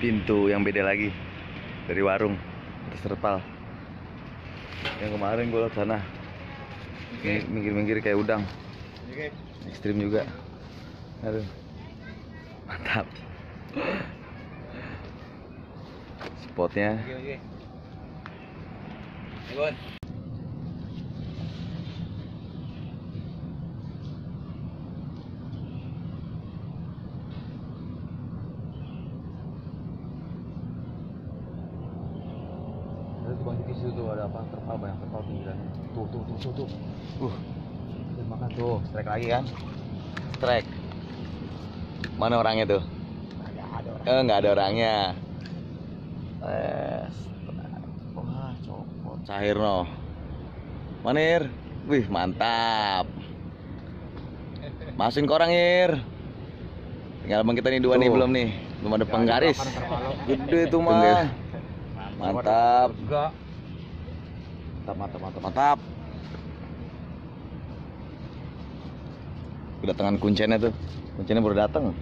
pintu yang beda lagi dari warung atas terpal. Yang kemarin gue liat sana minggir-minggir kayak udang, ekstrim juga. Aduh, mantap spotnya. Tukang cuci situ tuh ada apa? Terpal, banyak terpal pinggirannya. Tuh. Kita makan tuh, strike lagi kan? Strike. Mana orangnya tuh? Nggak ada orangnya. Wah, copot. Cair no. Manir. Wih, mantap. Masukin ke orang, Ir. Tinggal abang kita nih dua nih, belum nih. Belum ada penggaris. Gede tuh mah. Mantap. Mantap. Kedatangan kuncennya tuh. Kuncennya baru datang.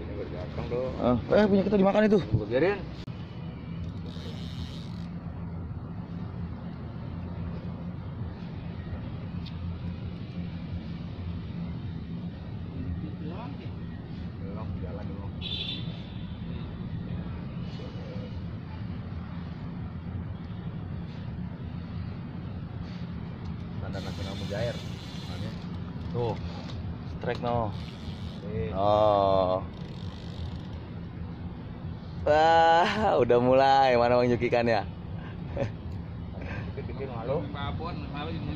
Punya kita dimakan itu. Biarin. Tanda nasional Mujair. Tuh, strike no. Wah, udah mulai. Mana Bang Yuki kan ya?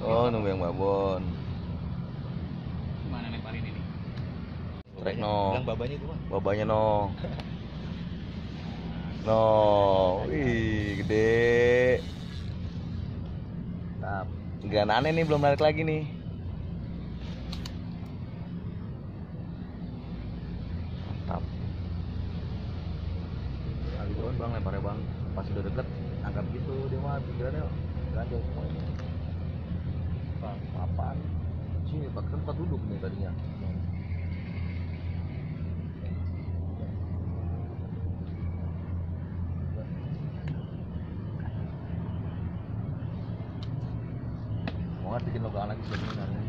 Nunggu yang babon. Gimana lemparin ini? Strike no. Yang babanya itu, Bang. Babanya no. Wih, gede. Mantap. Gak aneh nih, belum narik lagi nih. Mantap. Kali doang Bang, lemparnya Bang. Pas udah deket, anggap gitu dia mah pikirannya ganjel semuanya. Apaan? Sini, tempat duduk nih tadinya. Mau bikin logangan lagi sebenarnya.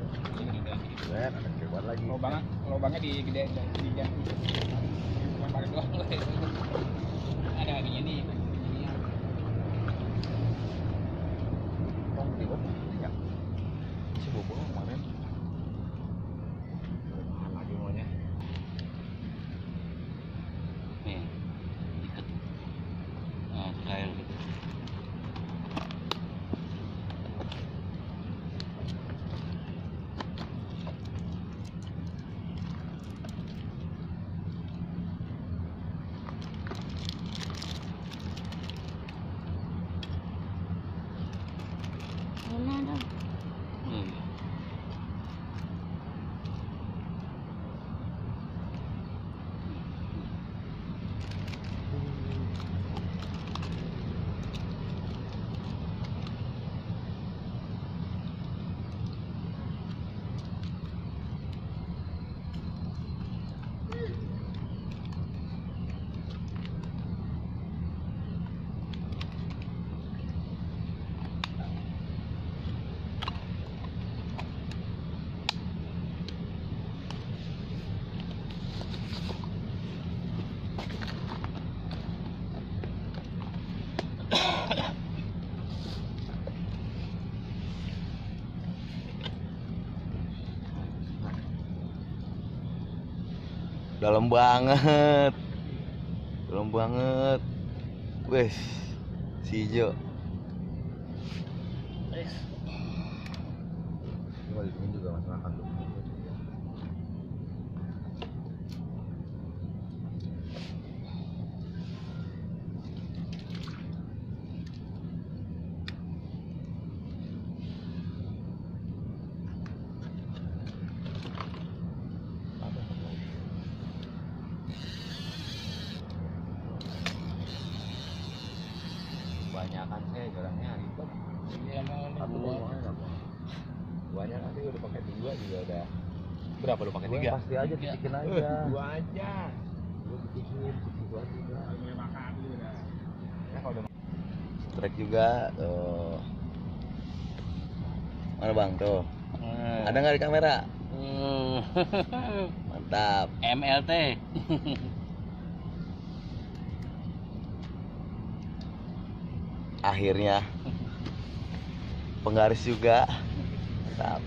Keren, ada keluar lagi. Lubangnya digedein di jam. Cuma pakai doang. Ada lagi nih. Tong di bawah ya. Si bobo kemarin. Lagi maunya. Nih. Ikat. Trial gitu. Dalam banget. Wes, si hijau. Ini juga masih makan tuh. Banyakan jarangnya ribet. Satu banyak nanti udah pakai 2 juga udah. Berapa lu pakai 3? Pasti aja titikin aja. 2 aja. Gua titikin, 2 aja. Makan gitu dah. strike juga tuh. Mana bang tuh? Ada nggak di kamera? Mantap. MLT. Akhirnya penggaris juga. Mantap.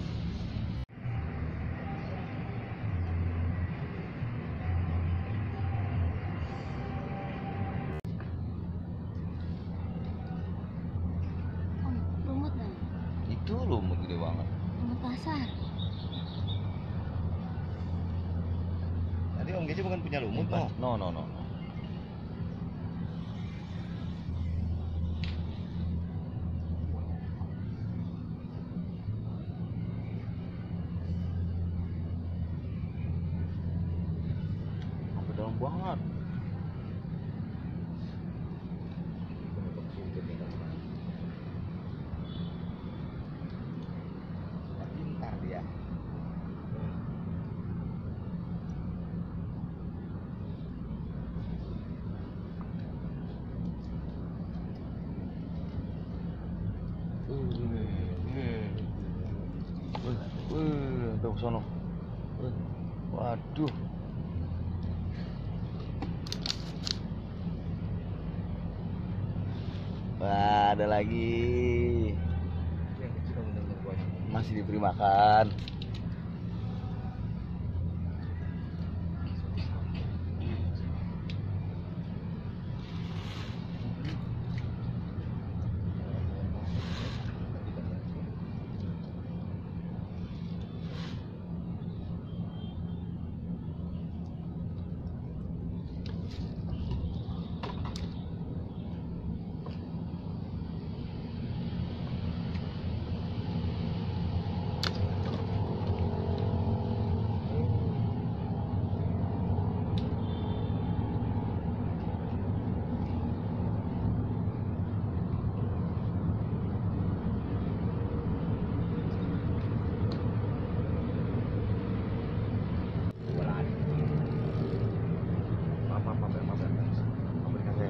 Lumut kan? Itu lumut gede banget. Lumut pasar. Tadi Om Gece bukan punya lumut, no? No. Sampai dalam banget. Pintar dia. Tuh sono. Waduh. Wah, ada lagi. Yang kecil bener-bener banyak. Masih diberi makan.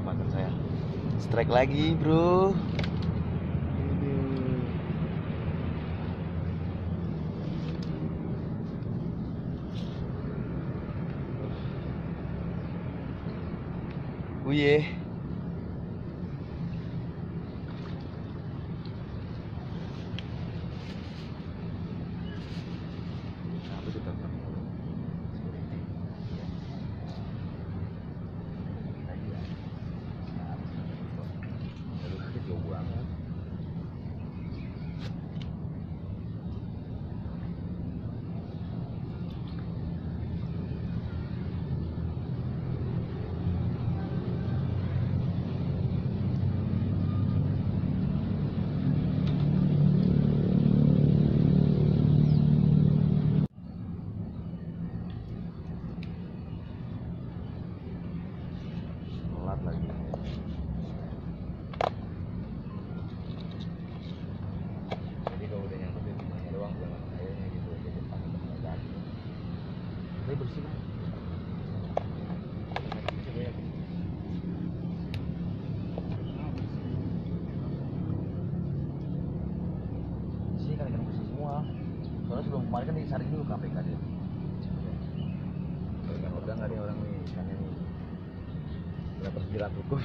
Maafkan saya. Strike lagi, bro. Wih. Apa itu tetap? Telat lagi. Jadi kalau udah nyangkut di rumahnya doang, jangan kayaknya gitu. Jadi pakai tenaga. Ini bersih kan? Bersih kan ikan bersih semua. Soalnya sebelum kemarin kan disaring dulu KPK dia. Kan udah nggak ada orang nih, ikannya nih. Berapa sejilat hukum?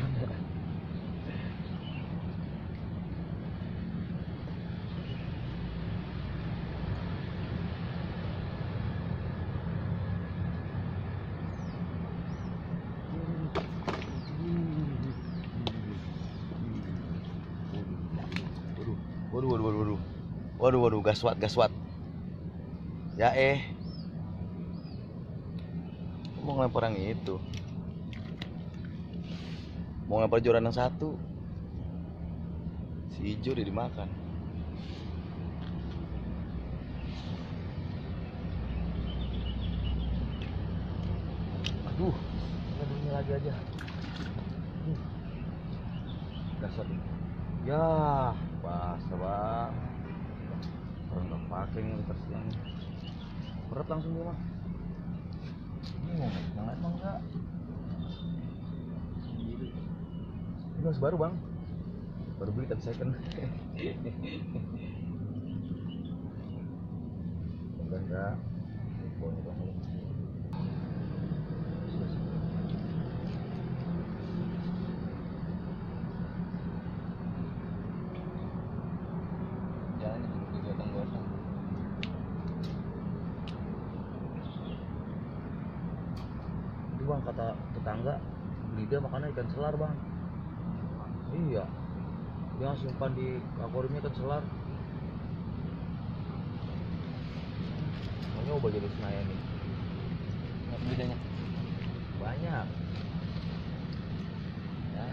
Waduh, gaswat. Ya mau ngelempar yang itu. Mau ngelempar joran yang satu. Si hijau dia dimakan. Aduh, ini lagi aja. Gaswat ini. Ya, basah bang. Orang nggak pakai nih tersiang. Berat langsung dia mah. Ini mau yang lain mah enggak. Ini masih baru bang. Baru beli tapi second. Enggak. Infonya kamu. Jalannya juga gotong-gotong. Itu bang, kata tetangga beli dia makannya ikan selar bang. Iya, dia simpan di akuariumnya ikan selar. Mau nyoba jadi Senayan nih. Apa bedanya? Banyak. Ya.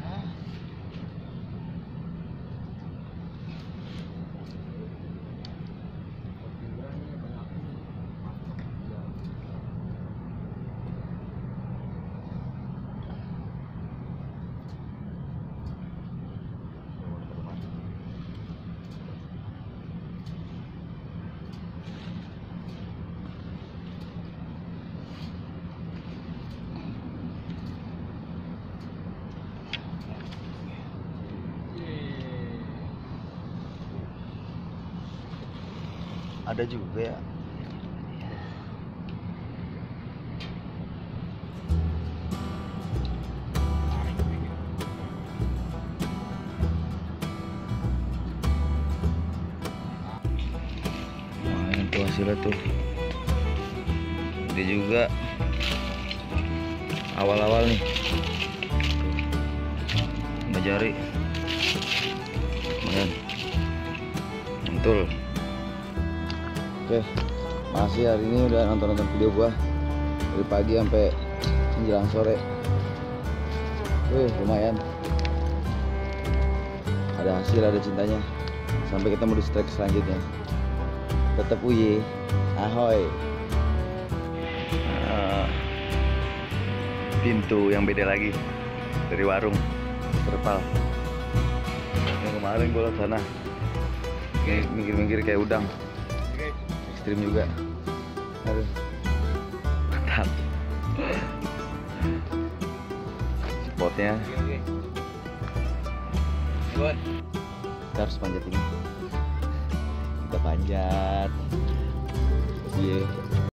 Ada juga ya. Wah, ini tuh hasilnya tuh. Dia juga awal-awal nih. Sama jari. Lumayan. Mantul. Oke, makasih hari ini udah nonton video gua dari pagi sampai menjelang sore. Lumayan. Ada hasil, ada cintanya. Sampai ketemu di strike selanjutnya. Tetap Uye, ahoy. Pintu yang beda lagi dari warung terpal. Yang kemarin gua liat sana, minggir-minggir kayak udang. Ekstrim juga. Aduh, mantap. Spotnya kita harus panjat ini. Kita panjat. Iya.